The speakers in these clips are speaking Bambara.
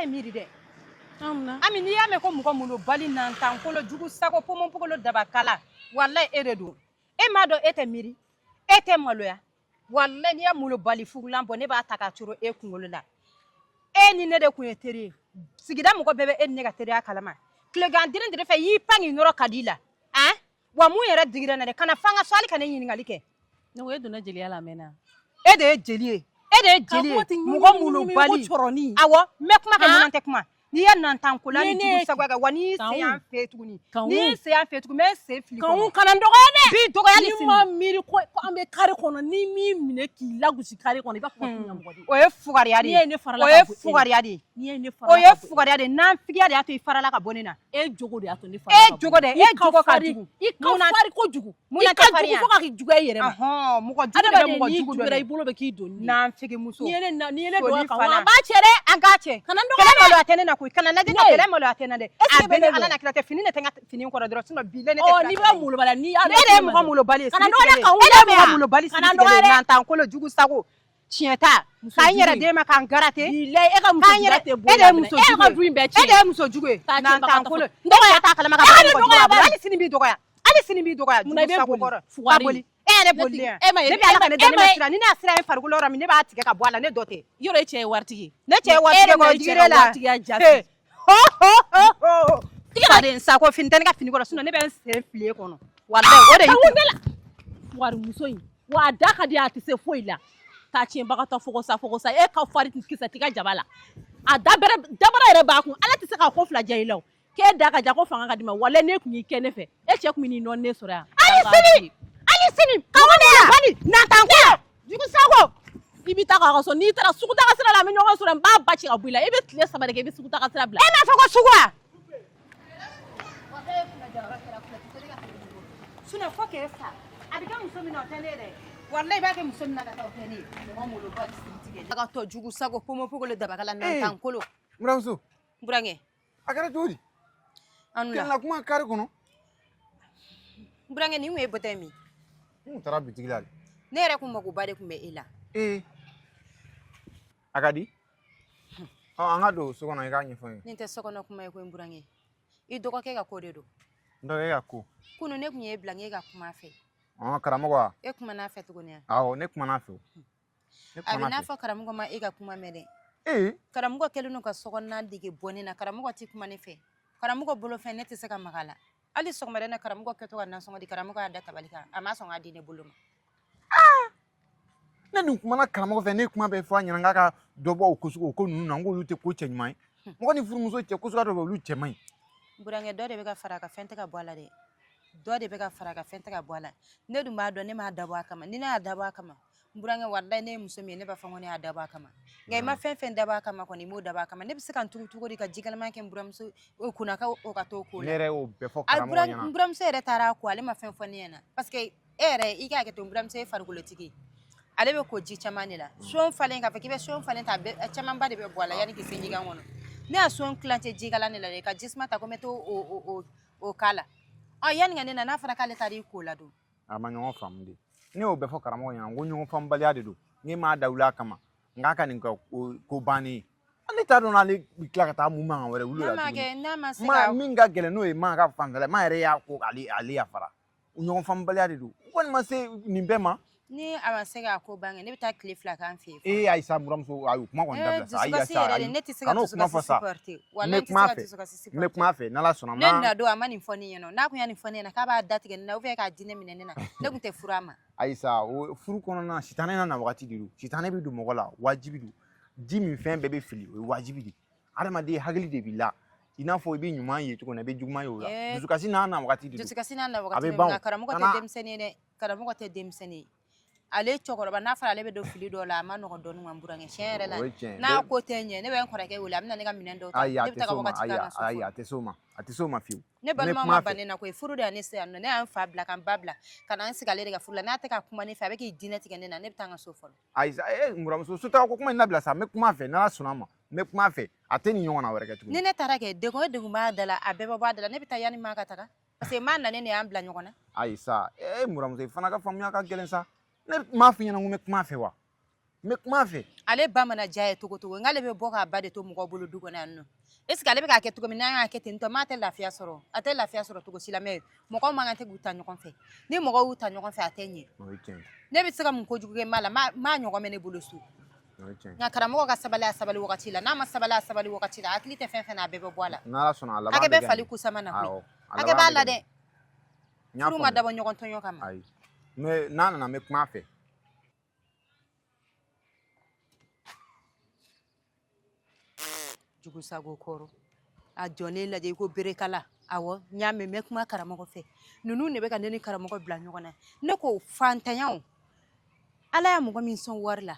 miiri dɛ ami n'i y'a mɛn ko mɔgɔ malo bali nantan kolo jugu sago ponponpogolo dabakala wallahi e de don e m'a dɔn e tɛ miiri e tɛ maloya wallahi n'i y'a malo bali fugulan bɔ ne b'a ta ka coro e kunkolo la e ni ne de kun ye teri ye sigida mɔgɔ bɛɛ bɛ e ni ne ka teriya kalama tilegan dirin de fɛ y'i pan k'i nɔrɔ ka di la wa mun yɛrɛ digira na dɛ kana fanga so hali ka ne ɲininkali kɛ ne ko e donna jeliya la mɛnna e de ye jeli ye e de ye jeli ye mɔgɔ malo bali awɔ n bɛ kuma kɛ ɲɔgɔn tɛ kuma n'i ye nantan ko la ni jugu sago kɛ wa n'i se yan fɛ tuguni n'i se yan fɛ tuguni n bɛ sen fili kɔnɔ kana dɔgɔya dɛ bi dɔgɔya ni sini ma miiri ko an bɛ kari kɔnɔ ni min minɛ k'i lagosi kari kɔnɔ i b'a fɔ ko ɲɛmɔgɔ de o ye fugariya de ye o ye fugariya de ye o ye fugariya de ye nanfigiya de y'a to i farala ka bɔ ne na e jogo de y'a to ne farala e jogo de e jogo ka jugu i ka fari kojugu i ka jugu fo ka k'i juguya i yɛrɛ ma mɔgɔ jugu bɛ mɔgɔ jugu dɔ i bolo bɛ k'i doni nanfigi muso ni ye ne dɔgɔya kan wa an b'a cɛ dɛ an k'a cɛ kana dɔgɔya kɛlɛ malo a tɛ ne na koyi kana lajɛ ka kɛlɛ malo a tɛ na dɛ a bɛ ne ala na kira tɛ fini ne tɛ n ka fini kɔrɔ dɔrɔn sinon bi ne tɛ kira n'i bɛ molobali ni e de ye mɔgɔ molobali ye kana dɔgɔya kan e de ye mɔgɔ molobali kana dɔgɔya nantan kolo jugu sago tiɲɛ ta k'an yɛrɛ den ma k'an garate e ka muso jugu tɛ bɔ e de ye muso jugu ka du in bɛɛ e de ye muso jugu ye nantan kolo dɔgɔya t'a kalama ka bɔ hali sini b'i dɔgɔya hali sini b'i dɔgɔya jugu sago kɔrɔ ka boli e yɛrɛ bolilen yan ne bɛ ala ka ne da ne bɛ siran ni ne y'a siran ye farikolo yɔrɔ min ne b'a tigɛ ka bɔ a la ne dɔ tɛ yɔrɔ e cɛ ye waritigi ne cɛ ye waritigi ko jire la i ka de sa ko fini tɛ ne ka fini kɔrɔ sinon ne bɛ n sen fili e kɔnɔ wallahi o de y'i wari muso in wa a da ka di a tɛ se foyi la k'a tiɲɛbagatɔ fogosa e ka fari kisɛ t'i ka jaba la a dabara yɛrɛ b'a kun ala tɛ se k'a ko fila diya i la o k'e da ka ja ko fanga ka di ma wallahi n'e kun y'i kɛ ne fɛ e cɛ kun bɛ n'i nɔ ne sɔrɔ yan hali sini kawo ne ya bali nantan ko jugu sago i bɛ taa ka so n'i taara sugu taga sira la an bɛ ɲɔgɔn sɔrɔ n b'a ba ci ka bɔ i la e bɛ tile 3 de kɛ i bɛ sugu taga sira bila e m'a fɔ ko sugu wa sinon fo k'e fa a bɛ kɛ muso min na o tɛ ne dɛ wallahi i b'a kɛ muso min na ka taa o tɛ ne ye mɔgɔ malo bali sigi tigɛ ka tɔ jugu sago pomopogolo dabakala nantan kolo buramuso burankɛ a kɛra cogo di anu la kɛlɛ kuma kari kɔnɔ burankɛ nin kun ye bɔtɛ min n taara bitigi la ne yɛrɛ kun magoba de kun bɛ e la a ka di an ka don so kɔnɔ i k'a ɲɛfɔ n ye nin tɛ sokɔnɔ kuma ye ko n burankɛ i dɔgɔkɛ ka ko de don dɔgɔkɛ ka ko kunu ne kun ye bila n ye ka kuma fɛ karamɔgɔ wa e kuma n'a fɛ tuguni wa awɔ ne kuma n'a fɛ a bɛ n'a fɔ karamɔgɔ ma e ka kuma mɛn dɛ karamɔgɔ kɛlen don ka sokɔnɔna dege bɔnni na karamɔgɔ tɛ kuma ne fɛ karamɔgɔ bolo fɛn ne tɛ se ka maga la hali sɔgɔmada in na karamɔgɔ kɛtɔ ka nasɔngɔ di karamɔgɔ y'a da tabali kan a ma sɔn k'a di ne bolo ma ne dun kumana karamɔgɔ fɛ ne kuma bɛ fɔ a ɲɛna k'a ka dɔ bɔ o ko ninnu na n k'olu tɛ ko cɛ ɲuman ye mɔgɔ ni furumuso cɛ kosugu dɔ bɛ olu cɛ man ɲi burankɛ dɔ de bɛ ka fara a ka fɛn tɛ ka bɔ a la dɛ dɔ de bɛ ka fara a ka fɛn tɛ ka bɔ a la ne dun b'a dɔn ne m'a dabɔ a kama ni ne y'a dabɔ a kama burankɛ wallahi ne ye muso min ye ne b'a fɔ ko ne y'a dabɔ a kama nka i ma fɛn fɛn dabɔ a kama kɔni i m'o dabɔ a kama ne bɛ se ka n tugu cogo di ka jikalaman kɛ n buramuso kunna o ka t'o ko la ne yɛrɛ y'o bɛɛ fɔ karamɔgɔ ɲɛna n buramuso yɛrɛ taara a ko ale ma fɛn fɔ ne ɲɛna parce que e yɛrɛ i k'a kɛ to n buramuso ye farikolotigi ale bɛ ko ji caman de la son falen k'a fɔ k'i bɛ son falen ta camanba de bɛ bɔ a la yanni k'i se ɲigan kɔnɔ ne y'a son kilancɛ jikalan de la dɛ ka jisuma ta ko n bɛ t'o o k'a la yanni ka ne na n'a fɔra k'ale taara i ko la don a ma ɲɔgɔn faamu de ne y'o bɛɛ fɔ karamɔgɔ ɲɛna n ko ɲɔgɔn faamubaliya de don ne m'a dawula a kama n k'a ka nin kɛ ko bannen ye ale t'a dɔn n'ale bɛ tila ka taa mun mankan wɛrɛ wuli la tuguni min ka gɛlɛn n'o ye maa ka fanfɛla maa yɛrɛ y'a ko ale yafara ɲɔgɔn faamubaliya de don u kɔni ma se nin bɛɛ ma ni a ma se k'a ko ban kɛ ne bɛ taa tile 2 k'an fɛ yen Ayisa buramuso ayi kuma kɔni dabila sa ayi sa ne tɛ se ka dusukasi supporter wallahi ne tɛ se ka dusukasi supporter ne kuma fɛ n'ala sɔnna ne na don a ma nin fɔ ne ɲɛna n'a kun y'a nin fɔ ne ɲɛna k'a b'a datigɛ ne na ou bien k'a di ne minɛ ne na ne kun tɛ furu a ma Ayisa o furu kɔnɔna sitanɛ na wagati de don sitanɛ bɛ don mɔgɔ la wajibi don ji min fɛn bɛɛ bɛ fili o ye wajibi de adamaden hakili de b'i la i n'a fɔ i bɛ ɲuman ye cogo min na i bɛ juguman ye o la dusukasi n'a na wagati de don dusukasi n'a na wagati de don nka karamɔgɔ tɛ denmisɛnnin ye dɛ karamɔgɔ tɛ denmisɛnnin ye ale cɛkɔrɔba n'a fɔra ale bɛ don fili dɔ la a ma nɔgɔn dɔɔnin ma burankɛ tiɲɛ yɛrɛ la n'a ko tɛ ɲɛ ne bɛ n kɔrɔkɛ wele a bɛ na ne ka minɛn dɔw ta ne bɛ taa ka wagati k'an ka so ayi a tɛ s'o ma fiyewu ne balima ma ban ne na koyi furu de ya ne se yan nɔ ne y'an fa bila ka n ba bila ka na n sigi ale de ka furu la n'a tɛ ka kuma ne fɛ a bɛ k'i dinɛ tigɛ ne na ne bɛ taa n ka so fɔlɔ Ayisa n buramuso so taga ko kuma in labila sa n bɛ kuma fɛ n'ala sɔnna ma n bɛ kuma fɛ a tɛ nin ɲɔgɔn na wɛrɛ kɛ tuguni ni ne taara kɛ degun o degun b'a da la a bɛɛ bɛ bɔ a da la ne bɛ taa yanni maa ka taga parce que maa nanen de y'an bila ɲɔgɔn na Ayisa n buramuso i fana ka faamuya ka gɛlɛn sa ne m'a f'i ɲɛna n ko n bɛ kuma fɛ wa n bɛ kuma a fɛ ale ba mana diya ye togo togo ngale bɛ bɔ k'a ba de to mɔgɔw bolo du kɔnɔ yan nɔ est ce que ale bɛ k'a kɛ cogo min n'an y'a kɛ ten tɔ maa tɛ lafiya sɔrɔ a tɛ lafiya sɔrɔ cogo si la mais mɔgɔw man kan tɛ k'u ta ɲɔgɔn fɛ ni mɔgɔw y'u ta ɲɔgɔn fɛ a tɛ ɲɛ o ye tiɲɛ ye ne bɛ se ka mun kojugu kɛ maa la maa ɲɔgɔn bɛ ne bolo so o ye tiɲɛ ye nka karamɔgɔ ka sabali a sabali wagati la n'a ma sabali a sabali wagati la hakili tɛ fɛn fɛn na a bɛɛ bɛ bɔ a la n'ala sɔnna a laban hakɛ bɛ bɛ kɛ fali nin. kusama na koyi Awɔ, a hakɛ laban b'a bɛ la kɛ dɛ nin. N y'a furu ma faamu. dabɔ ɲɔgɔn tɔɲɔ kama ayi n'a nana n bɛ kuma a fɛ jugusago kɔrɔ a jɔnen lajɛ i ko berekala awɔ n y'a mɛn n bɛ kuma karamɔgɔ fɛ ninnu de bɛ ka ne ni karamɔgɔ bila ɲɔgɔn na ne ko fantanyaw ala y'a mɔgɔ min sɔn wari la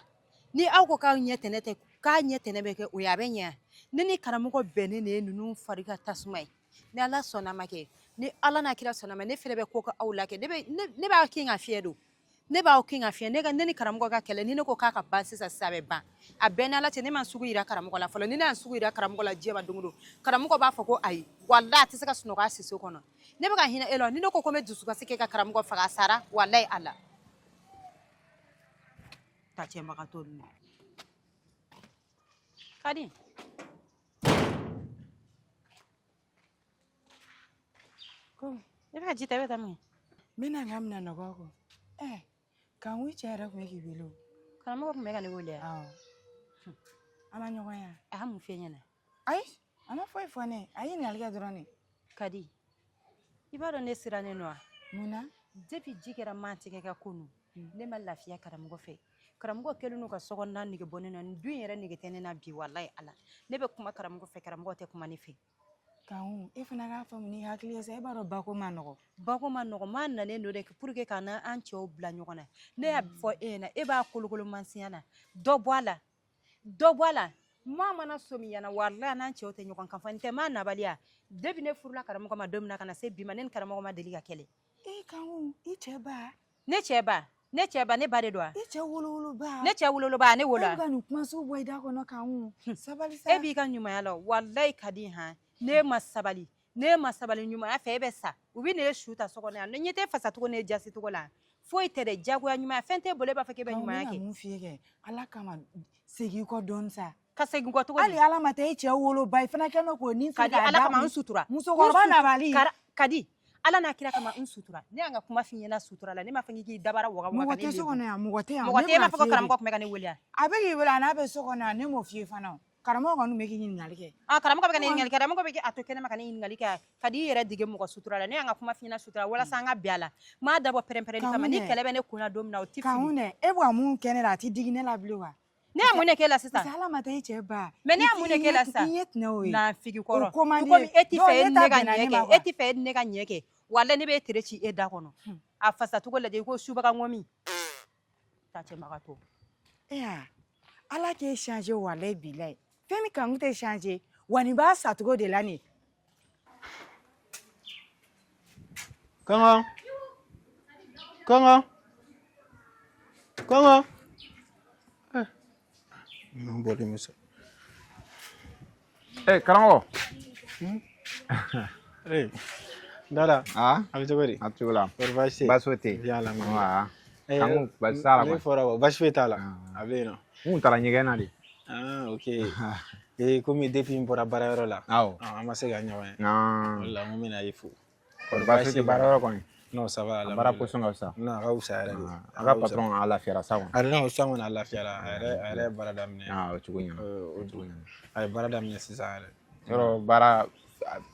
ni aw ko k'aw ɲɛ tɛnɛ tɛ k'a ɲɛ tɛnɛ bɛ kɛ o ye a bɛ ɲɛ ne ni karamɔgɔ bɛnnen de ye ninnu fari ka tasuma ye ni ala sɔnna ma kɛ ni ala n'a kira sɔnna ma ne fɛnɛ bɛ ko ka aw la kɛ ne b'aw kin ka fiyɛ don ne b'aw kin ka fiyɛ ne ni karamɔgɔ ka kɛlɛ ni ne ko k'a ka ban sisan a bɛ ban a bɛɛ ni ala cɛ ne ma sugu yira karamɔgɔ la fɔlɔ ni ne y'a sugu yira karamɔgɔ la diɲɛ ma don o don karamɔgɔ b'a fɔ ko ayi walahi a tɛ se ka sunɔgɔ a siso kɔnɔ ne bɛ ka hinɛ e la ni ne ko n bɛ dusukasi kɛ ka karamɔgɔ faga a sara walahi ala ta cɛbaga t'olu kadi Ko ne bɛ ka ji ta i bɛ taa min mina ngam na nɔgɔ ko. Kan wi cɛ yɛrɛ kun bɛ k'i wele o. karamɔgɔ tun bɛ ka ne wele yan Awɔ. An ma ɲɔgɔn ye. a y'a mun f'i ɲɛna Ayi, a ma foyi fɔ ne. A ye ɲininkali kɛ dɔrɔn ne. kadi i b'a dɔn ne sirannen don wa Mun na? depuis ji kɛra maa tigɛ ka ko nu ne ma lafiya karamɔgɔ fɛ karamɔgɔ kɛlen n'u ka sokɔnɔna nege bɔ ne na nin dun yɛrɛ nege tɛ ne na bi walahi ala ne bɛ kuma karamɔgɔ fɛ karamɔgɔ tɛ kuma ne fɛ Kan e fana k'a faamu ni hakili ye sa. E b'a dɔn bako ma nɔgɔ. bako ma nɔgɔ maa nanen don de pour que ka na an cɛw bila ɲɔgɔn na ne y'a fɔ e ɲɛna e b'a kolokolo mansinya na dɔ bɔ a la maa mana so min ɲɛna walahi n'an cɛw tɛ ɲɔgɔn kan fɔ n tɛ maa nabaliya depuis ne furula karamɔgɔ ma don min na ka na se bi ma ne ni karamɔgɔ ma deli ka kɛlɛ Kan i cɛ ba. ne cɛ ba ne ba de don wa I cɛ wolowolo ba. ne cɛ wololoba ne wolo E ka nin kumaso bɔ i da kɔnɔ kan. Sabali sa. e b'i ka ɲumanya la walahi ka di han ne ma sabali ɲumanya fɛ e bɛ sa u bɛ ne su ta so kɔnɔ yan ne ɲɛ tɛ fasa cogo ne jasi cogo la foyi tɛ dɛ jagoya ɲumanya fɛn t'e bolo e b'a fɔ k'e bɛ ɲumanya kɛ mun f'i ye kɛ. Ala kama segin kɔ dɔɔni sa. ka segin kɔ cogo Hali ala ma tɛ i cɛ wolo ba i fana kɛ n'o k'o nin ka di ala kama n sutura musokɔrɔba nabali. ka di ala n'a kira kama n sutura ne y'an ka kuma f'i ɲɛna sutura la ne m'a fɔ k'i dabara waga Mɔgɔ tɛ so kɔnɔ yan. Mɔgɔ tɛ yan. mɔgɔ tɛ e m'a fɔ ko karamɔgɔ tun bɛ ka ne wele yan A bɛ k'i wele a n'a bɛ so kɔnɔ yan ne m'o f'i ye fana o. Karamɔgɔ kɔni bɛ k'i ɲininkali kɛ. karamɔgɔ bɛ ka ne ɲininkali kɛ karamɔgɔ bɛ a to kɛnɛma ka ne ɲininkali kɛ ka di i yɛrɛ dege mɔgɔ sutura la ne y'an ka kuma f'i ɲɛna sutura walasa an ka bɛn a la m'a dabɔ pɛrɛn-pɛrɛnni kama ni kɛlɛ bɛ ne kun na don min na o tɛ Kan fili dɛ e bɛ ka mun kɛ ne la a tɛ digi ne la bilen wa. ne y'a mun de k'e la sisan Parce que ala ma tɛ i cɛ ba. mais ne y'a mun de k'e la sisan I ɲɛ tinɛ o ye. n'a figi kɔrɔ O ko man di komi ye. e tɛ fɛ Donc, e ne ni ta ne ka bɛnna ɲɛ ne ma kɛ quoi. e tɛ fɛ e ni ne ka ɲɛ kɛ walahi ne b'e tere ci e da kɔnɔ a fasacogo lajɛ i ko subaga ŋɔmi ta cɛbaga to ala k'e changer walahi bilahi. Fɛn min kan tɛ changer wa nin b'a sacogo de la nin. Kɔngɔ n bɔlen bɛ sa karamɔgɔ Dada a a bɛ cogo di a bɛ cogo la kɔri baasi tɛ yen baasi foyi tɛ yen bien la wa kanku baasi t'a la ne kɔni fɔra wa baasi foyi t'a la a bɛ yen nɔ n kun taara ɲɛgɛn na de ok komi depuis n bɔra baarayɔrɔ la awɔ an ma se ka ɲɔgɔn ye o de la n ko n bɛna e fo kɔri baasi tɛ baarayɔrɔ kɔni non ça va a baara pɔsɔn ka fisa non a ka fisa yɛrɛ de a ka patron a lafiyara sa kɔni a non sisan kɔni a lafiyara a yɛrɛ ye baara daminɛ o cogo ɲɛna o cogo ɲɛna a ye baara daminɛ sisan yɛrɛ yɔrɔ baara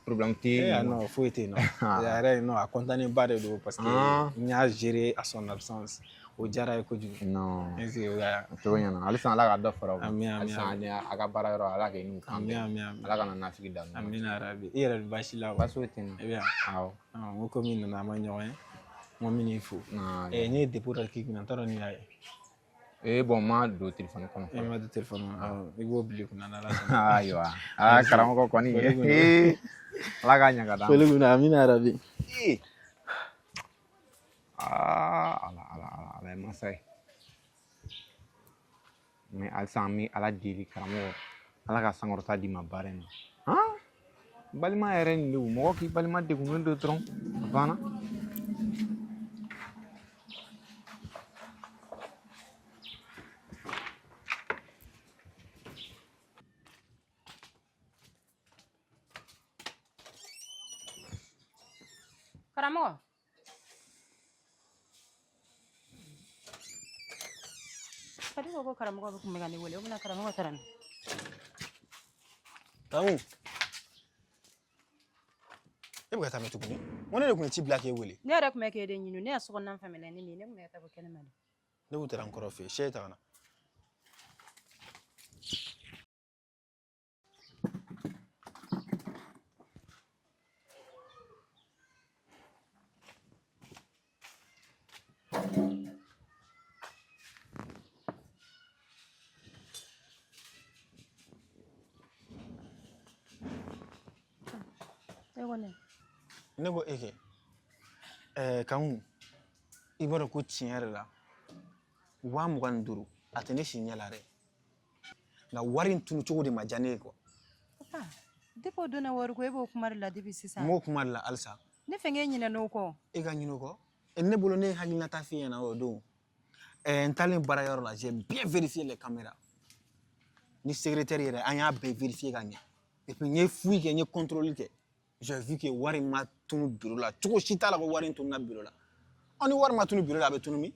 problème tɛ yen non foyi tɛ yen nɔ a yɛrɛ non a content ba de don parce que n y'a gérer à son absence o diyara ye kojugu non est ce que o y'a o cogo ɲɛna halisa ala ka dɔ fara o kan Ami, ami, halisa a ka baara yɔrɔ ala k'e n'u kan ami bɛn ami ami ala kana nafigi da amina arabi i yɛrɛ baasi la wa baasi foyi tɛ n na i bɛ yan awɔ n ko komi nana a ma ɲɔgɔn ye n ko n bɛ n'i fo n ye dépôt dɔ k'i kunna n t'a dɔn n'i y'a ye bon n ma don téléphone kɔnɔ e ma don téléphone kɔnɔ i b'o bila i kunna n'ala sɔnna ayiwa karamɔgɔ kɔni ala k'a ɲɛ ka d'an ma foli kunna amina arabi ala ye masa ye mais halisa an bɛ ala deli karamɔgɔ ala ka sankɔrɔta d'i ma baara in na balima yɛrɛ nin de o mɔgɔ k'i balima degunnen don dɔrɔn a banna Karamɔgɔ. Kadi ko karamɔgɔ bɛ kun bɛ ka ne wele o bɛna karamɔgɔ taara min. Kamu. E bɛ ka taa min tuguni? Mun ne de kun ye ci bila k'e wele? Ne yɛrɛ kun bɛ k'e de ɲini ne ye sokɔnɔna fɛn minɛ ne min ne kun bɛ ka taa bɔ kɛnɛma de. Ne kun taara n kɔrɔ fɛ sɛ ta ka na. Ne ko eke Kamu i b'a dɔn ko tiɲɛ yɛrɛ la 25,000 a tɛ ne si ɲɛ la dɛ nka wari in tunu cogo de ma diya ne ye quoi. Papa depuis o donna wari ko e b'o kuma de la depuis sisan. N b'o kuma de la halisa. Ne fɛ k'e ɲinɛ n'o kɔ. E ka ɲinɛ o kɔ ne bolo ne ye hakilinata f'i ɲɛna o don n taalen baarayɔrɔ la j'ai bien vérifié les caméras ni secrétaire yɛrɛ an y'a bɛɛ vérifié ka ɲɛ et puis n ye fouille kɛ n ye contrôle kɛ j'ai vu que wari ma tunu bureau la cogo si t'a la ko wari in tununa bureau la ni wari ma tunu bureau la a bɛ tunu min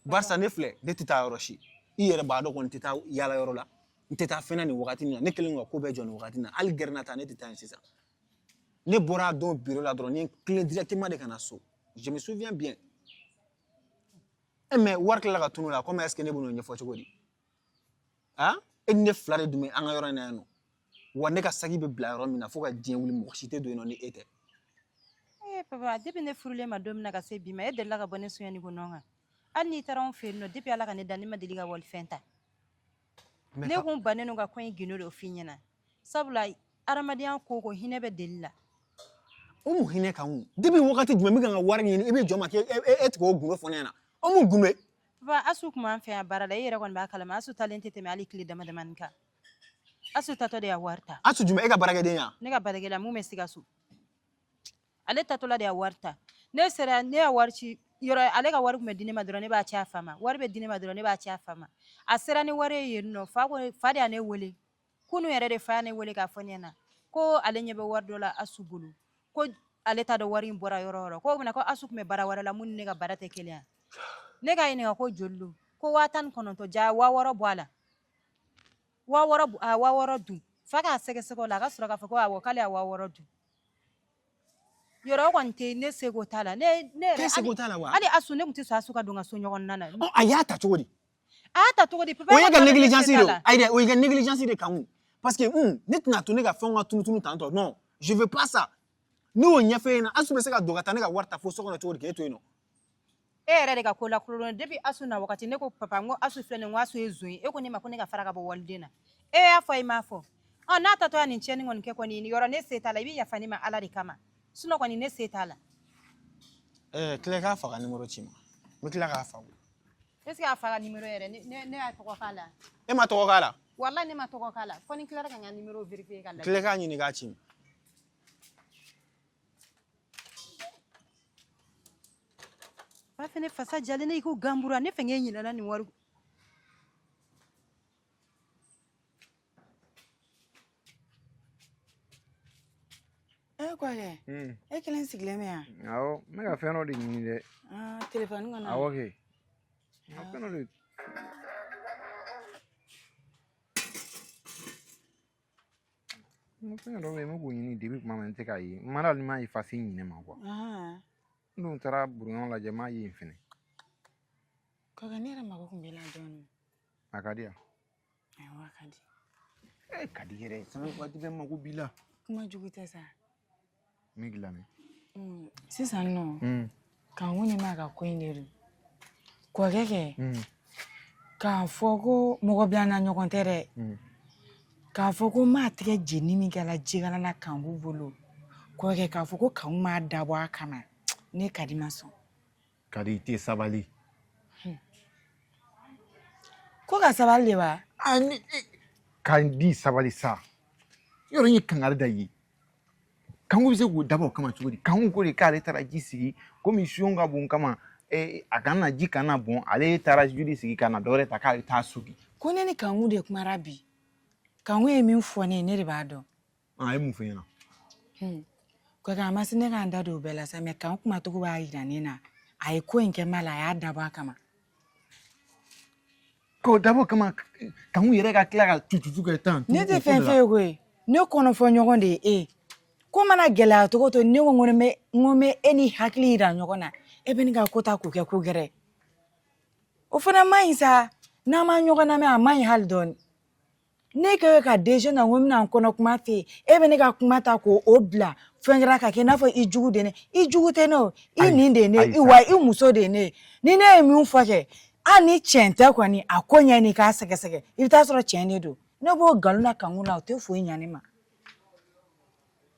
barisa ne filɛ ne tɛ taa yɔrɔ si i yɛrɛ b'a dɔn kɔni n tɛ taa yaala yɔrɔ la n tɛ taa fɛn na nin wagati in na ne kɛlen ka ko bɛɛ jɔ nin wagati in na hali gɛrɛnna ta ne tɛ taa yen sisan ne bɔra a don bureau la dɔrɔn n ye n tilen directement de ka na so je me souviens bien mais wari tilala ka tunu la comme est ce que ne b'o ɲɛfɔ cogo di e ni ne fila de dun bɛ an ka yɔrɔ in na yan nɔ wa ne ka saki bɛ bila yɔrɔ min na fo ka diɲɛ wuli mɔgɔ si tɛ don yen nɔ ni e tɛ. Papa depuis ne furulen ma don min na ka se bi ma e delila ka bɔ ne sonya ni ko nɔn kan hali n'i taara anw fɛ yen nɔ depuis ala ka ne da ne ma deli ka walifɛn ta ne kun bannen don ka ko in gindo de f'i ɲɛna sabula adamadenya ko ko hinɛ bɛ deli la. O mun hinɛ kan o depuis wagati jumɛn n bɛ ka n ka wari ɲini i bɛ jɔ n ma k'e tigɛ o gundo fɔ ne ɲɛna o mun gundo ye. Papa Asu kun b'an fɛ yan baara la e yɛrɛ kɔni b'a kalama Asu talen tɛ tɛmɛ hali tile dama damani kan Asu tatɔ de y'a wari ta. Asu jumɛn e ka baarakɛden ya. Ne ka baarakɛla mun bɛ Sikaso ale tatɔla de y'a wari ta ne sera ne y'a wari ci yɔrɔ ale ka wari kun bɛ di ne ma dɔrɔn ne b'a ci a fa ma wari bɛ di ne ma dɔrɔn ne b'a ci a fa ma a sera ni wari ye yen nɔ fa de y'a ne wele kunu yɛrɛ de fa y'a ne wele k'a fɔ ne ɲɛna ko ale ɲɛ bɛ wari dɔ la Asu bolo ko ale t'a dɔn wari in bɔra yɔrɔ o yɔrɔ ko bɛna ko Asu kun bɛ baara wɛrɛ la mun ni ne ka baara tɛ kelen ye ne ka ɲininka ko joli don ko 19,000 ja 6,000 bɔ a la 6,000 dun fa k'a sɛgɛsɛgɛ o la a ka sɔrɔ k'a fɔ ko awɔ k'ale y'a 6,000 dun yɔrɔ kɔni tɛ ne seko t'a la ne yɛrɛ seko t'a la wa hali Asu ne tun tɛ sɔn Asu ka don ka so ɲɔgɔnna na a y'a ta cogo di a y'a ta cogo di papa o ye ka négligence de ayi dɛ o ye ka négligence de kan parce que ne tɛna to ne ka fɛnw ka tunutunu tantɔ non je veux pas ça ne y'o ɲɛfɔ e ɲɛna Asu bɛ se ka don ka taa ne ka wari ta fo so kɔnɔ cogo di k'e to yen nɔ e yɛrɛ de ka ko lakodɔn depuis Asu na wagati ne ko papa n ko Asu filɛ nin ye n ko Asu ye zon ye e ko ne ma ko ne ka fara ka bɔ waliden na e y'a fɔ i m'a fɔ n'a tatɔ ya nin tiɲɛni kɔni kɛ kɔni yɔrɔ ne se t'a la i bɛ yafa ne ma ala de kama sinon kɔni ne se t'a la. tile k'a fa ka numéro ci ma n bɛ tila k'a fa est ce que a fa ka numéro yɛrɛ ne y'a tɔgɔ k'a la. e ma tɔgɔ k'a la. wallahi ne ma tɔgɔ k'a la fo ni n tilara ka n ka numéro vérifier ka lajɛ. tile k'a ɲini k'a ci ma. ba fɛnɛ fasa jalen ne i ko gambura ne fɛ k'e ɲinɛna nin wari. Kɔkɛ e kelen sigilen bɛ yan. Awɔ n bɛ ka fɛn dɔ de ɲini dɛ. Téléphone kɔnɔ. Awɔ kɛ. Fɛn dɔ de. Fɛn dɔ bɛ yen n bɛ k'o ɲini depuis kuma min n tɛ k'a ye n ma dali n m'a ye fasi ɲinɛ ma quoi. N dun taara buruɲɔgɔn lajɛ n m'a ye yen fɛnɛ. Kɔkɛ ne yɛrɛ mago kun b'i la dɔɔnin. A ka di yan. Awɔ a ka di. Ka di yɛrɛ sanga waati bɛɛ n mago b'i la. Kuma jugu tɛ sa. N bɛ k'i lamɛn. Sisan nɔ k'an ko nin ma ka ko in de don kɔkɛ kɛ k'a fɔ ko mɔgɔ bila na ɲɔgɔn tɛ dɛ k'a fɔ ko m'a tigɛ jeni min kɛla jikala la kan b'u bolo kɔkɛ k'a fɔ ko kan m'a dabɔ a kama ne ka di ma sɔn. Ka di i tɛ sabali. Ko ka sabali de wa. Ka di sabali sa yɔrɔ n ye kangari da i ye. Kanku bɛ se k'o dabɔ o kama cogo di kanku ko de k'ale taara ji sigi komi son ka bon kama a kana na ji kana bɔn ale taara joli sigi ka na dɔwɛrɛ ta k'ale t'a sugi. Ko ne ni kanku de kumara bi kanku ye min fɔ ne ye ne de b'a dɔn. A ye mun fɔ i ɲɛna. Kwa ga masine ga anda do bela sa me kan kuma to ba yira ni na ai ko nke mala ya daba kama Ko dabo kama kan u yɛrɛ ka tila ka tututu kɛ tan. ne te fɛn fɛn ko ye ne kɔnɔ fɔ ɲɔgɔn de ye ko mana gɛlɛya togo to ne ko ŋo e ni hakili yira ɲɔgɔn na e bɛ ni ka ko ta k'o kɛ ko gɛrɛ o fana man ɲi sa n'a ma ɲɔgɔn lamɛn a man ɲi hali dɔɔni ne ka décision na ŋo mina kɔnɔ kuma fɛ e bɛ ne ka kuma ta k'o bila fɛn kɛra ka kɛ n'a fɔ i jugu de ne i jugu tɛ ne o i nin de ne wa i muso de ne ni ne ye min fɔ kɛ hali ni tiɲɛ tɛ kɔni a ko ɲɛ ni k'a sɛgɛsɛgɛ i bɛ taa sɔrɔ tiɲɛ de don ne b'o nkalon na kankun na o tɛ foyi ɲa ne ma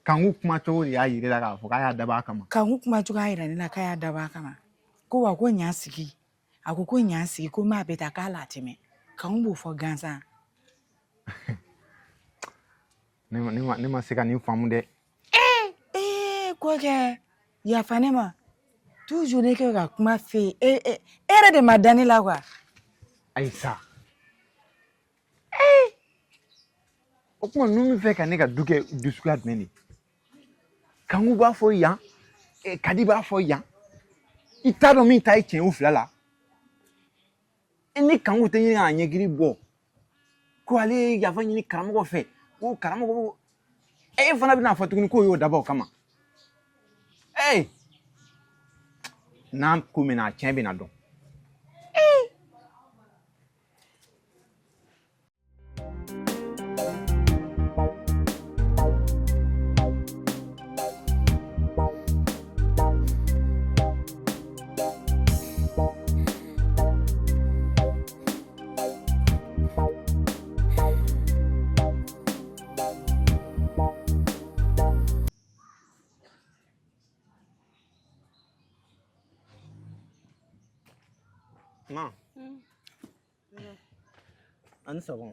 Kan u kuma cogo de y'a yira k'a fɔ k'a y'a dabɔ a kama. kankun kuma cogo y'a yira ne la k'a y'a dabɔ a kama ko wa ko ɲa sigi a ko ɲa sigi ko maa bɛ taa k'a la tɛmɛ kankun b'o fɔ gansan ne ma se ka nin faamu dɛ. ko kɛ yafa ne ma toujours ne kɛ ka kuma fɛ e yɛrɛ de ma da ne la quoi Ayisa. O kuma ninnu bɛ fɛ ka ne ka du kɛ dusukuya jumɛn de? Kanku b'a fɔ yan, Kadi b'a fɔ yan. I t'a dɔn min ta ye tiɲɛ u fila la. Ni Kanku tɛ ɲini k'a ɲɛkili bɔ ko ale ye yafa ɲini karamɔgɔ fɛ ko karamɔgɔ e fana bɛna fɔ tuguni k'o y'o dabɔ o kama. N'an ko mɛna a tiɲɛ bɛna dɔn. Ma. Ani sɔgɔma.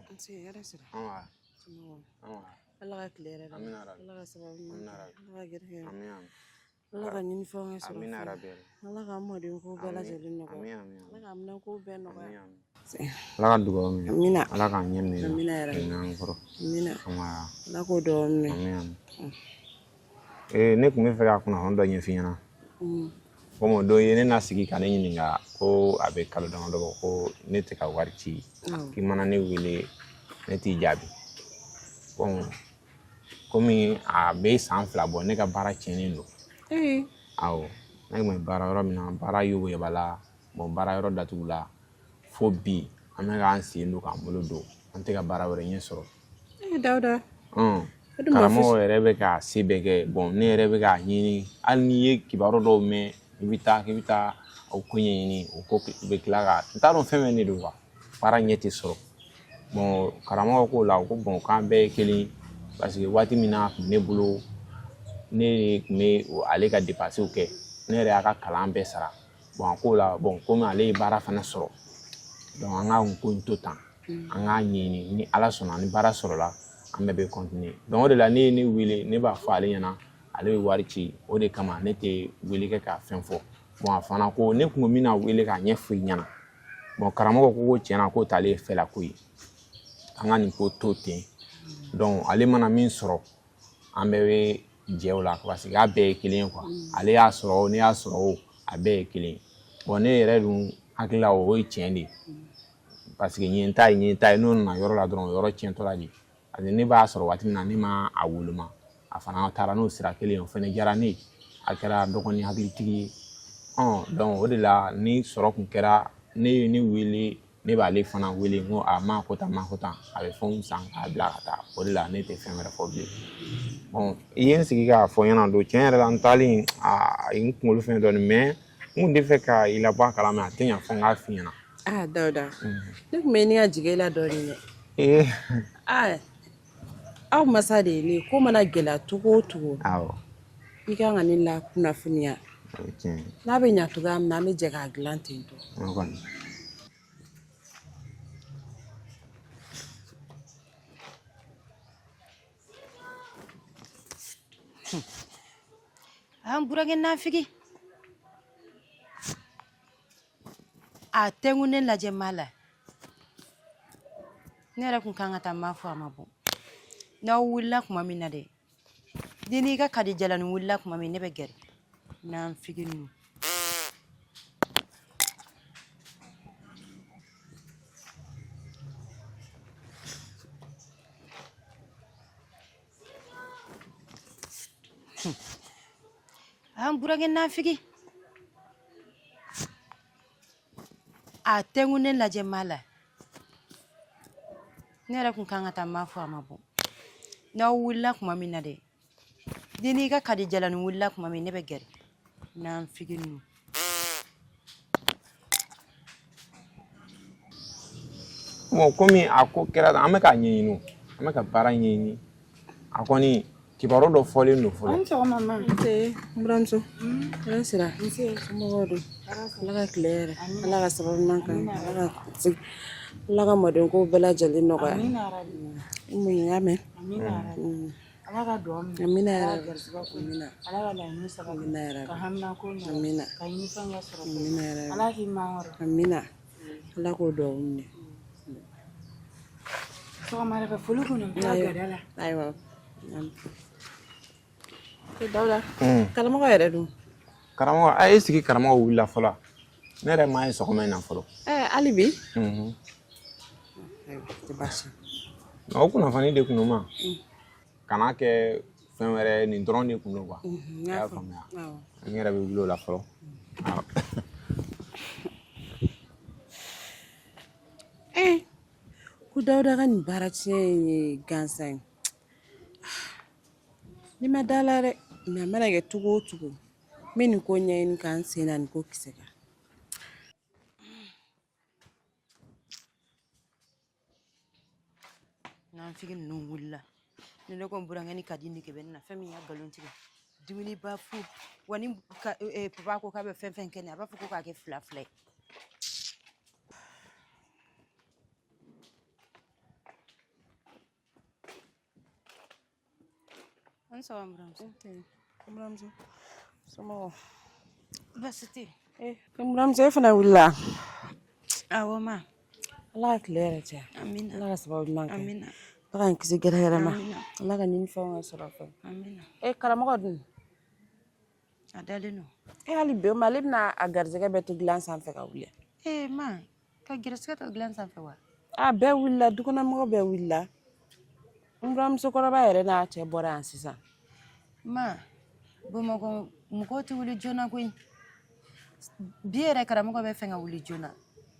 Allah ka tile yɛrɛ Amina rabi. Allah ka sababu ɲuman Amina rabi. Allah ka gɛrɛsɛgɛ Amin. Allah ka ɲinifɛnw kɛ sɔrɔ Amina rabi. Allah ka mɔden ko bɛɛ lajɛlen nɔgɔya Amin. Allah ka minɛ ko bɛɛ nɔgɔya Ala ka dugawu minɛ. Amina Ala k'an ɲɛ minɛ. Amina yɛrɛ N'an kɔrɔ. Amina Amaya. Allah k'o dɔn minɛ Amin. Ne tun bɛ fɛ ka kunnafoni dɔ ɲɛf'i ɲɛna. Komi o don ye ne na sigi ka ne ɲininka ko a bɛ kalo damadɔ bɔ ko ne tɛ ka wari ci k'i mana ne wele ne t'i jaabi. Komi a bɛ san 2 bɔ ne ka baara tiɲɛnen don. Awɔ ne tun bɛ baara yɔrɔ min na baara yogoyabala baara yɔrɔ datugula fo bi an bɛ k'an sen don k'an bolo don an tɛ ka baara wɛrɛ ɲɛ sɔrɔ. Dawuda Karamɔgɔ yɛrɛ bɛ ka se bɛɛ kɛ ne yɛrɛ bɛ k'a ɲini hali n'i ye kibaru dɔw mɛn k'i bɛ taa o ko ɲɛɲini o ko bɛ tila ka n t'a dɔn fɛn fɛn de don baara ɲɛ tɛ sɔrɔ karamɔgɔ k'o la o ko k'an bɛɛ ye kelen parce que waati min na a tun ne bolo ne tun bɛ ale ka dépenses kɛ ne yɛrɛ y'a ka kalan bɛɛ sara a k'o la komi ale ye baara fana sɔrɔ an ka ko in to tan an k'a ɲɛɲini ni Ala sɔnna ni baara sɔrɔla an bɛɛ bɛ continuer o de la ne ye ne wele ne b'a fɔ ale ɲɛna ale bɛ wari ci o de kama ne tɛ wele kɛ ka fɛn fɔ a fana ko ne kun bɛ na wele k'a ɲɛfɔ i ɲɛna karamɔgɔ ko tiɲɛna k'o t'ale fɛla ko ye an ka nin ko to ten ale mana min sɔrɔ an bɛɛ bɛ jɛ o la parce que a bɛɛ ye kelen ye quoi ale y'a sɔrɔ o ne y'a sɔrɔ o a bɛɛ ye kelen ne yɛrɛ dun hakili la o ye tiɲɛ de ye parce que ɲɛ ta ye n'o nana yɔrɔ la dɔrɔn o yɔrɔ tiɲɛtɔla de parce que ne b'a sɔrɔ waati min na ne ma a woloma a fana taara n'o sira kelen o fana diyara ne ye a kɛra dɔgɔnin hakilitigi ye o de la ni sɔrɔ kun kɛra ne ye ne wele ne b'ale fana wele n ko a ma ko tan a bɛ fɛnw san k'a bila ka taa o de la ne tɛ fɛn wɛrɛ fɔ bilen i ye n sigi k'a fɔ ɲɛna don tiɲɛ yɛrɛ la n taalen a ye n kunkolo fɛn dɔɔnin mais n kun tɛ fɛ ka i labɔ a kalama a tɛ ɲa fɔ n k'a f'i ɲɛna Dawuda ne tun bɛ ɲini ka jigin i la dɔɔnin dɛ aw masa de ye ne ko mana gɛlɛya cogo o cogo i kan ka ne la kunnafoniya n'a bɛ ɲa cogoya min na an bɛ jɛ k'a dilan ten tɔ an burankɛ nafigi a tɛ n ko ne lajɛ maa la ne yɛrɛ kun kan ka taa maa fɔ a ma bɔ n'aw wulila tuma min na dɛ dini ka kadi jalani wulila kuma min ne bɛ gɛrɛ n'an figinu an burankɛ n'an figi a tɛngu ne lajɛ maa la ne yɛrɛ kun kan ka taa maa fɔ a ma bɔ n'aw wulila kuma min na dɛ dini ka kadi jalani wulila kuma min ne bɛ gɛrɛ n'an figinu Bon komi a ko kɛra an bɛ ka ɲɛɲini an bɛ ka baara ɲɛɲini a kɔni kibaru dɔ fɔlen don fɔlɔ. An sɔgɔma ma. Nse n buramuso. Ala sira. Nse somɔgɔw don. Ala ka tile yɛrɛ. Ala ka sababu ɲuman kan. Ala ka sigi. Ala ka mɔdenko bɛɛ lajɛlen nɔgɔya. Amina yarabi. Mun y'a mɛn. Amina yarabi. Ala ka dugawu minɛ. Amina yarabi. Amina. Ala ka laɲini sabati. Amina yarabi. Ka hamina ko ɲɛ. Amina. Ka ɲinifɛn kɛ sɔrɔ. Amina yarabi. Ala k'i mangoro. Amina. Ala k'o dugawu minɛ. Sɔgɔma yɛrɛ fɛ foli kɔni bɛ taa gɛrɛ la. Ayiwa. Dawuda. Karamɔgɔ yɛrɛ dun. Karamɔgɔ a ye sigi karamɔgɔ wulila fɔlɔ ne yɛrɛ m'a ye sɔgɔma in na fɔlɔ. Hali bi. O kunnafoni de kun ma kana kɛ fɛn wɛrɛ nin dɔrɔn de kun don quoi. I y'a faamuya n yɛrɛ bɛ wuli o la fɔlɔ. Ko Dawuda ka nin baara tiɲɛ ye gansan ye. Ni ma da la dɛ mais a mana kɛ cogo o cogo n bɛ nin ko ɲɛɲini k'an sen na nin ko kisɛ kan. n'an figi ninnu wulila ni ne ko n burankɛ ni kadi nege bɛ ne na fɛn min y'a nkalon tigɛ dumuni ba fu wa ni papa ko k'a bɛ fɛn fɛn kɛ ne a b'a fɔ ko k'a kɛ fila fila ye. an sɔgɔma buramuso. Buramuso somɔgɔw. baasi tɛ yen. Buramuso e fana wulila. awɔ ma. Ala ka tile yɛrɛ caya. amina. Ala ka sababu ɲuman kɛ. amina. Ala ka n kisi gɛrɛ yɛrɛ ma. amina. Ala ka ɲinifɛnw ka sɔrɔ fɛ. amina. Karamɔgɔ dun. a dalen don. Hali bi o ma ale bɛna a garizɛgɛ bɛɛ to dilan sanfɛ ka wuli. ma ka gɛrɛsɛgɛ to dilan sanfɛ wa. Bɛɛ wulila dukɔnɔmɔgɔ bɛɛ wulila. N buramusokɔrɔba yɛrɛ n'a cɛ bɔra yan sisan. ma bamakɔ mɔgɔw tɛ wuli joona koyi bi yɛrɛ karamɔgɔ bɛ fɛ ka wuli joona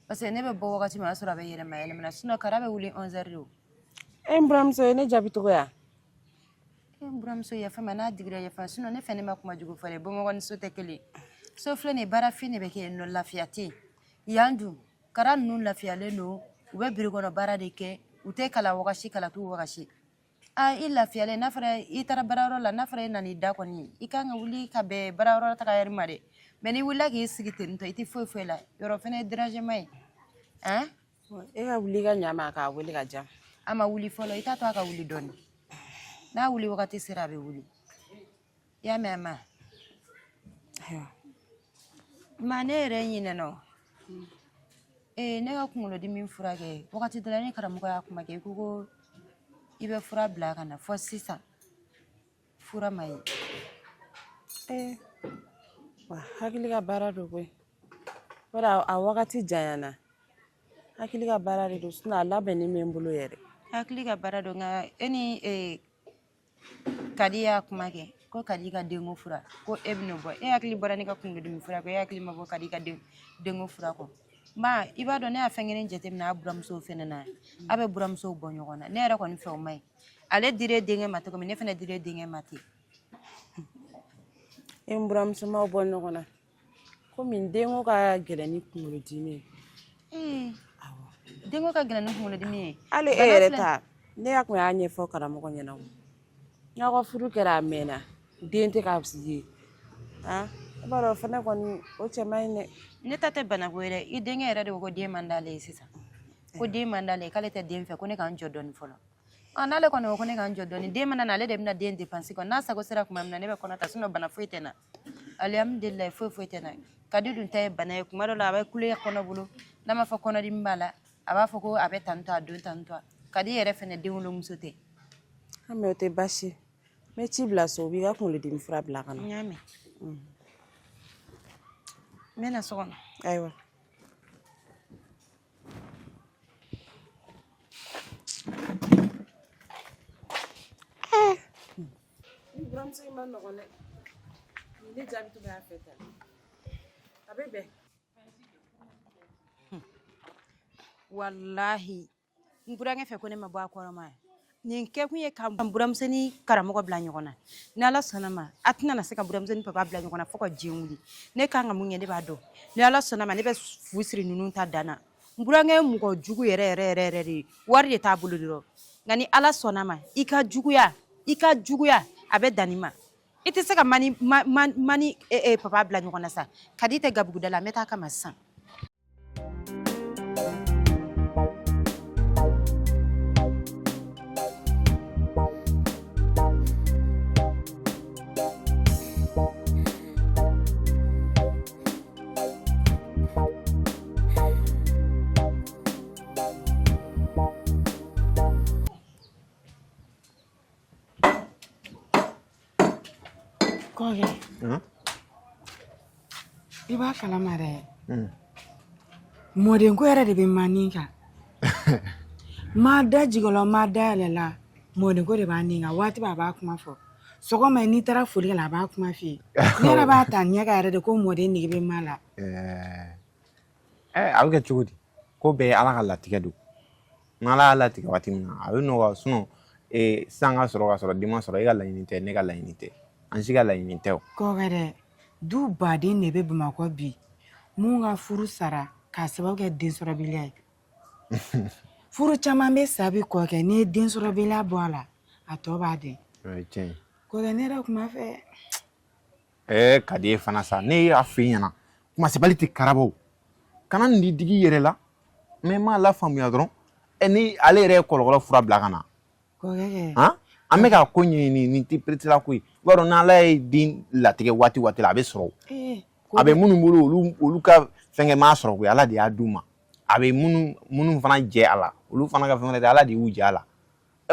parce que ne bɛ bɔ wagati min o y'a sɔrɔ a bɛ yɛlɛma yɛlɛmana sinon kara bɛ wuli 11 heures de o. N buramuso ye ne jaabi cogo ya. n buramuso yafa ma n'a digira yafa sinon ne fɛ ne ma kuma jugu fɔ dɛ bamakɔ ni so tɛ kelen so filɛ nin ye baarafin de bɛ kɛ yen nɔ lafiya tɛ yen yan dun kara ninnu lafiyalen don u bɛ biri kɔnɔ baara de kɛ u tɛ kala wagasi kala t'u wagasi. I lafiyalen n'a fɔra i taara baarayɔrɔ la n'a fɔra i nana i da kɔni i kan ka wuli ka bɛn baarayɔrɔ la taga yɛrɛ ma dɛ mais n'i wulila k'i sigi ten tɔ i tɛ foyi foyi la yɔrɔ fɛnɛ ye dérangement ye. E ka wuli ka ɲa ma k'a wele ka diya. a ma wuli fɔlɔ i t'a to a ka wuli dɔɔni n'a wuli wagati sera a bɛ wuli i y'a mɛn a ma. ma ne yɛrɛ ɲinɛna o ne ka kunkolodimi furakɛ wagati dɔ la ne karamɔgɔ y'a kuma kɛ i ko i bɛ fura bila ka na fɔ sisan fura ma ye. wa hakili ka baara do koyi o a wagati janyana hakili ka baara de do sinon a labɛnnen bɛ n bolo yɛrɛ. hakili ka baara do nka e ni kadi y'a kuma kɛ ko kadi ka denko fura ko e bɛna bɔ e hakili bɔra ne ka kunkolodimi fura kɔ e hakili ma bɔ kadi ka denko fura kɔ. ma i b'a dɔn ne y'a fɛn kelen jateminɛ a buramusow fɛnɛ na a bɛ buramusow bɔ ɲɔgɔn na ne yɛrɛ kɔni fɛ o ma ɲi ale dir'e denkɛ ma cogo min ne fɛnɛ dir'e denkɛ ma ten. E n buramuso m'aw bɔ ɲɔgɔn na komi n denko ka gɛlɛn ni kunkolodimi ye. denko ka gɛlɛn ni kunkolodimi ye. hali e yɛrɛ ta ne y'a kun y'a ɲɛfɔ karamɔgɔ ɲɛna o n'aw ka furu kɛra a mɛnna den tɛ k'a sigi i b'a dɔn fɛnɛ kɔni o cɛ man ɲi dɛ. ne ta tɛ banako ye dɛ i denkɛ yɛrɛ de ko den man d'ale ye sisan ko den man d'ale ye k'ale tɛ den fɛ ko ne k'an jɔ dɔɔni fɔlɔ. n'ale kɔni ko ko ne k'an jɔ dɔɔni den mana na ale de bɛna den dépense kɔ n'a sago sera kuma min na ne bɛ kɔnɔ ta sinon bana foyi tɛ na alihamudulilayi foyi tɛ na kadi dun ta ye bana ye kuma dɔ la a bɛ kule kɔnɔ bolo n'a ma fɔ kɔnɔdimi b'a la a b'a fɔ ko a bɛ tantɔ a don tantɔ kadi yɛrɛ fɛnɛ denwolomuso tɛ. mais o tɛ baasi ye Me ci bila so bi ka kunkolo dimi fura bila ka na. N y'a mɛn n bɛna so kɔnɔ. Ayiwa. Ni buramuso in ma nɔgɔn dɛ. Ni ne jaabi to y'a fɛ tan. A bɛ bɛn. Walahi n burankɛ fɛ ko ne ma bɔ a kɔrɔma nin kɛ kun ye ka buramuso ni karamɔgɔ bila ɲɔgɔn na ni ala sɔnna ma a tɛna na se ka buramuso ni papa bila ɲɔgɔn na fo ka diɲɛ wuli ne kan ka mun kɛ ne b'a dɔn ni ala sɔnna ma ne bɛ fu siri ninnu ta danna n burankɛ ye mɔgɔ jugu yɛrɛ yɛrɛ yɛrɛ de ye wari de t'a bolo dɔrɔn nka ni ala sɔnna ma i ka juguya a bɛ danni ma i tɛ se ka mani papa bila ɲɔgɔn na sa ka di tɛ gabuguda la n bɛ taa kama sisan. Kɔkɛ. I b'a kalama dɛ. Mɔdenko yɛrɛ de bɛ mani kan. Ma da jigɔla ma da yɛlɛla mɔdenko de b'a nin kan waati b'a b'a kuma fɔ sɔgɔma n'i taara foli kɛ la a b'a kuma f'i ye ne yɛrɛ b'a ta ɲɛ ka yɛrɛ de ko mɔden nege bɛ ma la. A bɛ kɛ cogo di ko bɛɛ ye ala ka latigɛ don n'ala y'a latigɛ waati min na a bɛ nɔgɔya sisan ka sɔrɔ den ma sɔrɔ e ka laɲini tɛ ne ka laɲini tɛ an si ka laɲini tɛ o. Kɔkɛ dɛ du baden de bɛ Bamakɔ bi mun ka furu sara k'a sababu kɛ densɔrɔbaliya ye. Furu caman bɛ sa bi kɔkɛ n'i ye densɔrɔbaliya bɔ a la a tɔ b'a den. Tiɲɛ. Kɔkɛ ne yɛrɛ kuma fɛ. Ka di e fana sa ne y'a f'i ɲɛna kuma sebali tɛ karabɔ kana nin digi yɛrɛ la mais m'a la faamuya dɔrɔn ni ale yɛrɛ ye kɔlɔkɔlɔ fura bila ka na. Kɔkɛ kɛ. An bɛ ka ko ɲɛɲini nin tɛ peretila ko ye i b'a dɔn n'ala ye den latigɛ waati la a bɛ sɔrɔ a bɛ minnu bolo olu ka fɛnkɛ m'a sɔrɔ koyi ala de y'a d'u ma a bɛ minnu fana jɛ a la olu fana ka fɛn wɛrɛ tɛ ala de y'u jɛ a la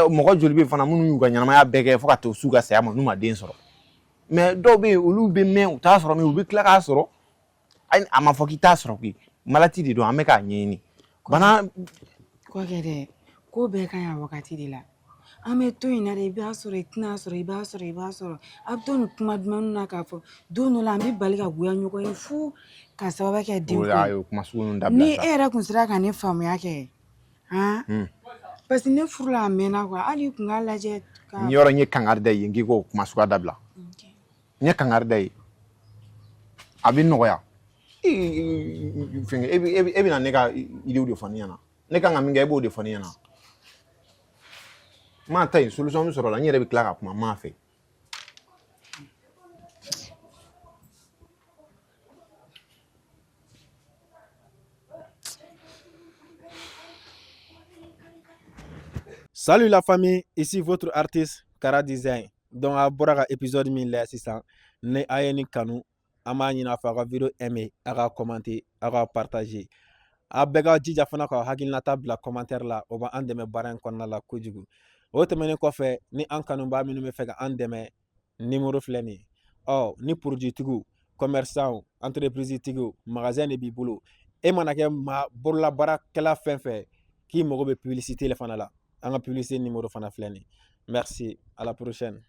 mɔgɔ joli bɛ fana minnu y'u ka ɲɛnamaya bɛɛ kɛ fo ka to s'u ka saya ma n'u ma den sɔrɔ mais dɔw bɛ yen olu bɛ mɛn u t'a sɔrɔ mais u bɛ tila k'a sɔrɔ a ma fɔ k'i t'a sɔrɔ koyi malati de don an bɛ k'a ɲɛɲini bana. Kɔkɛ dɛ ko bɛɛ ka ɲi a wagati de la an bɛ to in na de i b'a sɔrɔ i tɛna sɔrɔ i b'a sɔrɔ a bɛ to nin kuma dumanw na k'a fɔ don dɔ la an bɛ bali ka goya ɲɔgɔn ye fo ka sababu kɛ den ko ni e yɛrɛ kun sera ka ne faamuya kɛ parce que ne furu la a mɛnna quoi hali i kun k'a lajɛ. Ni yɔrɔ n ye kangari da ye n k'i k'o kuma suguya dabila n ye kangari da ye a bɛ nɔgɔya e bɛ na ne ka idew de fɔ ne ɲɛna ne kan ka min kɛ e b'o de fɔ ne ɲɛna. M'a ta yen solution bɛ sɔrɔ la n yɛrɛ bɛ tila ka kuma m'a fɛ. Salut la famille, ici votre artiste Kara Design. Donc a bɔra ka épisode min lajɛ sisan ni a ye nin kanu an b'a ɲini a fɛ a ka video aimer a ka commenter a ka partager a bɛɛ ka jija fana ka hakilinata bila commentaire la o b'an dɛmɛ baara in kɔnɔna la kojugu. O tɛmɛnen kɔfɛ ni an kanubaa minnu bɛ fɛ ka an dɛmɛ numéro filɛ nin ye ni produit tigiw commerçant entreprise tigiw magasin de b'i bolo e mana kɛ bololabaarakɛla fɛn fɛn k'i mago bɛ publicité le fana la an ka publicité numéro fana filɛ nin ye. Merci, à la prochaine.